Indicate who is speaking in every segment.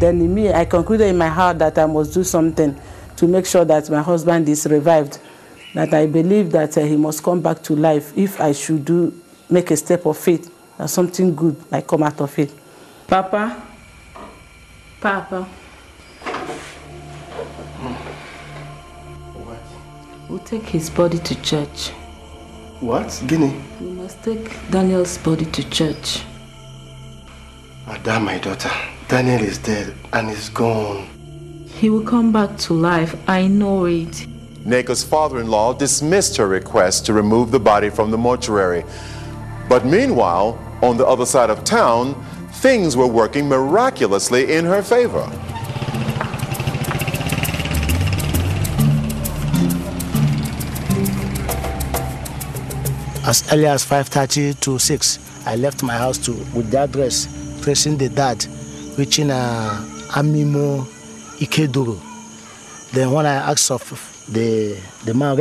Speaker 1: Then in me, I concluded in my heart that I must do something to make sure that my husband is revived. That I believe that he must come back to life if I should make a step of faith, that something good might come out of it. Papa.
Speaker 2: What?
Speaker 1: We'll take his body to church.
Speaker 2: What? Guinea?
Speaker 1: We must take Daniel's body to church.
Speaker 2: Madam, my daughter, Daniel is dead and is gone.
Speaker 1: He will come back to life, I know it.
Speaker 3: Neka's father-in-law dismissed her request to remove the body from the mortuary. But meanwhile, on the other side of town, things were working miraculously in her favor.
Speaker 4: As early as 5:30 to 6, I left my house with the address, tracing the dad, reaching Amimo Ikeduru. Then when I asked of the man,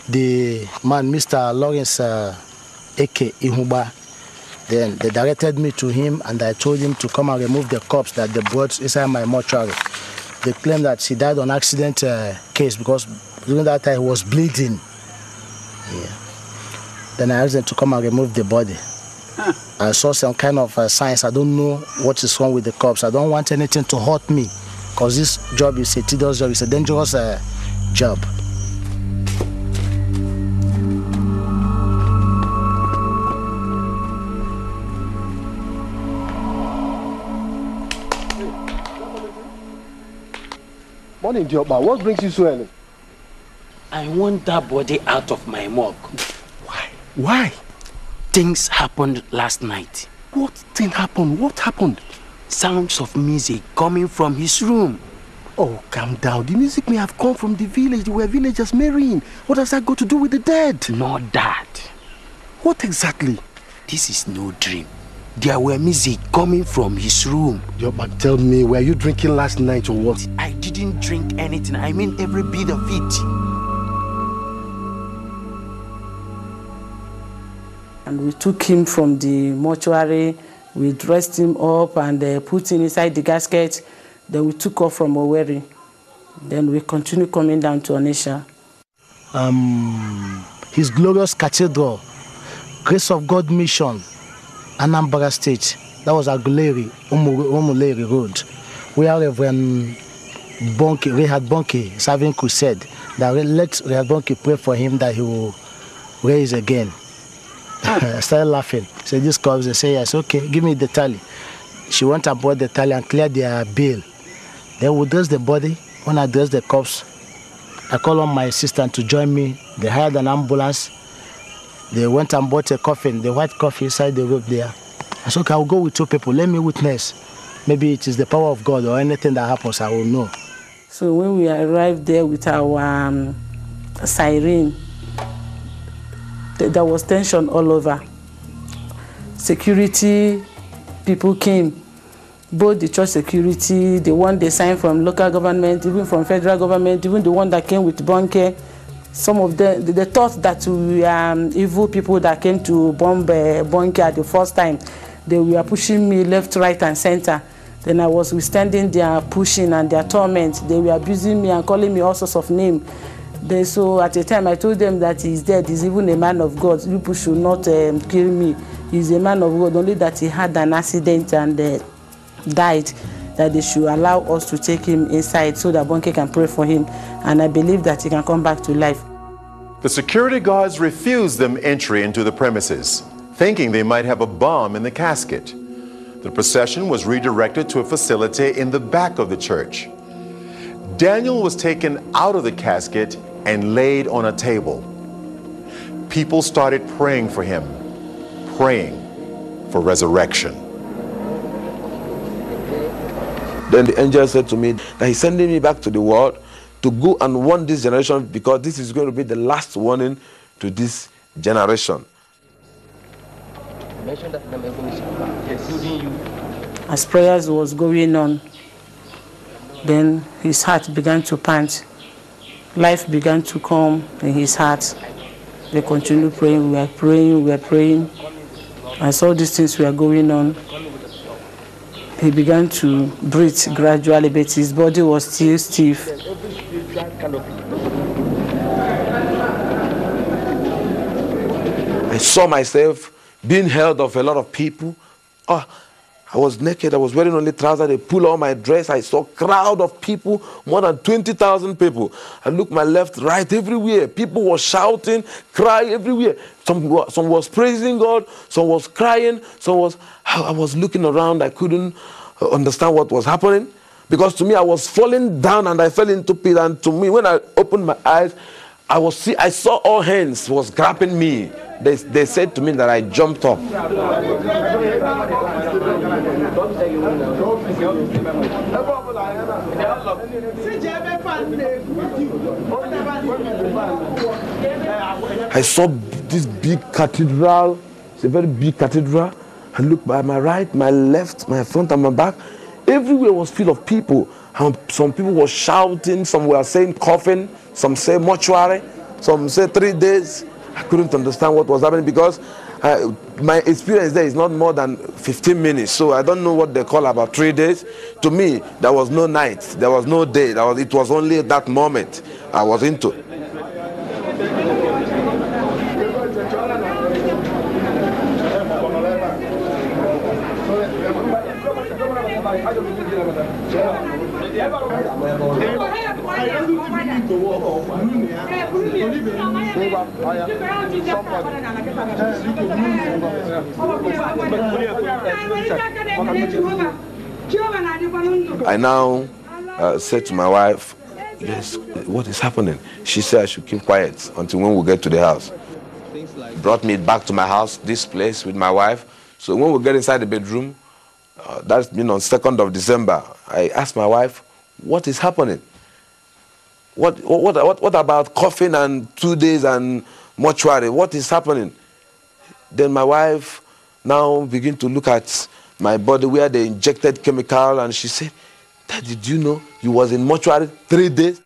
Speaker 4: the man, Mr. Lawrence Eke Ihuba, then they directed me to him and I told him to come and remove the corpse that they brought inside my mortuary. They claimed that he died on accident case because during that time he was bleeding. Yeah. Then I asked them to come and remove the body. I saw some kind of signs. I don't know what is wrong with the corpse. I don't want anything to hurt me because this job is a tedious job. It's a dangerous job.
Speaker 2: Morning, Dioba. What brings you so early?
Speaker 5: I want that body out of my morgue.
Speaker 2: Why?
Speaker 5: Things happened last night.
Speaker 2: What thing happened? What happened?
Speaker 5: Sounds of music coming from his room.
Speaker 2: Oh, calm down. The music may have come from the village. There were villagers marrying. What does that got to do with the dead?
Speaker 5: Not that.
Speaker 2: What exactly?
Speaker 5: This is no dream. There were music coming from his room.
Speaker 2: But tell me, were you drinking last night or what?
Speaker 5: I didn't drink anything. I mean every bit of it.
Speaker 1: And we took him from the mortuary, we dressed him up and put him inside the casket. Then we took off from Owerri. Then we continued coming down to Onitsha.
Speaker 4: His glorious cathedral, Grace of God Mission, Anambra State. That was Aguleri, Umuleri Road. Where Reverend Rehad Bonke serving crusade. That let Rehad Bonke pray for him that he will raise again. I started laughing. So this comes and say, yes, okay, give me the tally. She went aboard the tally and cleared their bill. Then we dress the body. When I dress the corpse, I call on my assistant to join me. They hired an ambulance. They went and bought a coffin, the white coffin inside the rope there. I said, okay, I'll go with 2 people. Let me witness. Maybe it is the power of God or anything that happens, I will know.
Speaker 1: So when we arrived there with our siren, there was tension all over. Security people came, both the church security, the one they signed from local government, even from federal government, even the one that came with Bonke. Some of them, they thought that we evil people that came to bomb Bonke at the first time. They were pushing me left, right, and center. Then I was withstanding their pushing and their torment. They were abusing me and calling me all sorts of names. So at the time I told them that he's dead, he's even a man of God. You people should not kill me. He's a man of God, only that he had an accident and died, that they should allow us to take him inside so that Bonke can pray for him. And I believe that he can come back to life.
Speaker 3: The security guards refused them entry into the premises, thinking they might have a bomb in the casket. The procession was redirected to a facility in the back of the church. Daniel was taken out of the casket and laid on a table. People started praying for him, praying for resurrection.
Speaker 6: Then the angel said to me that he's sending me back to the world to go and warn this generation, because this is going to be the last warning to this generation.
Speaker 1: As prayers was going on, then his heart began to pant. Life began to come in his heart. They continued praying, we were praying, we were praying. I saw these things were going on. he began to breathe gradually, but his body was still stiff.
Speaker 6: I saw myself being held of a lot of people. Oh, I was naked. I was wearing only trousers. They pulled on my dress. I saw a crowd of people, more than 20,000 people. I looked my left, right, everywhere. People were shouting, crying everywhere. Some was praising God. Some was crying. I was looking around. I couldn't understand what was happening. Because to me, I was falling down and I fell into pit. And to me, when I opened my eyes, I saw all hands was grabbing me. They said to me that I jumped up. I saw this big cathedral. It's a very big cathedral. I looked by my right, my left, my front and my back. Everywhere was full of people. And some people were shouting, some were saying coffin, some say mortuary, some say 3 days. I couldn't understand what was happening because my experience there is not more than 15 minutes. So I don't know what they call about 3 days. To me, there was no night, there was no day. It was only that moment I was into. I now said to my wife, yes, what is happening? She said I should keep quiet until when we get to the house. Brought me back to my house, this place with my wife. So when we get inside the bedroom, that's been on 2nd of December, I asked my wife, what is happening? What about coffin and 2 days and mortuary? What is happening? Then my wife now began to look at my body where they injected chemical, and she said, Dad, did you know you was in mortuary 3 days?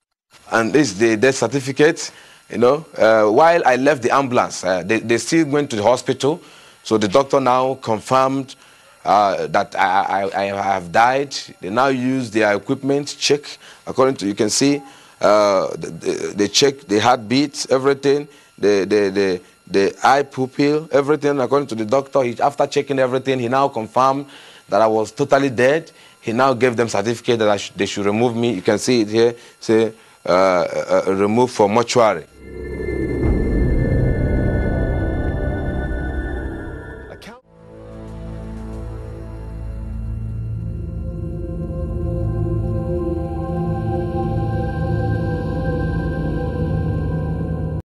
Speaker 6: And this is the death certificate, you know. While I left the ambulance, they still went to the hospital. So the doctor now confirmed that I have died. They now use their equipment, check, according to, you can see, they check the heartbeat, everything, the eye pupil, everything, according to the doctor. After checking everything, he now confirmed that I was totally dead. He now gave them certificate that they should remove me. You can see it here, say, remove for mortuary.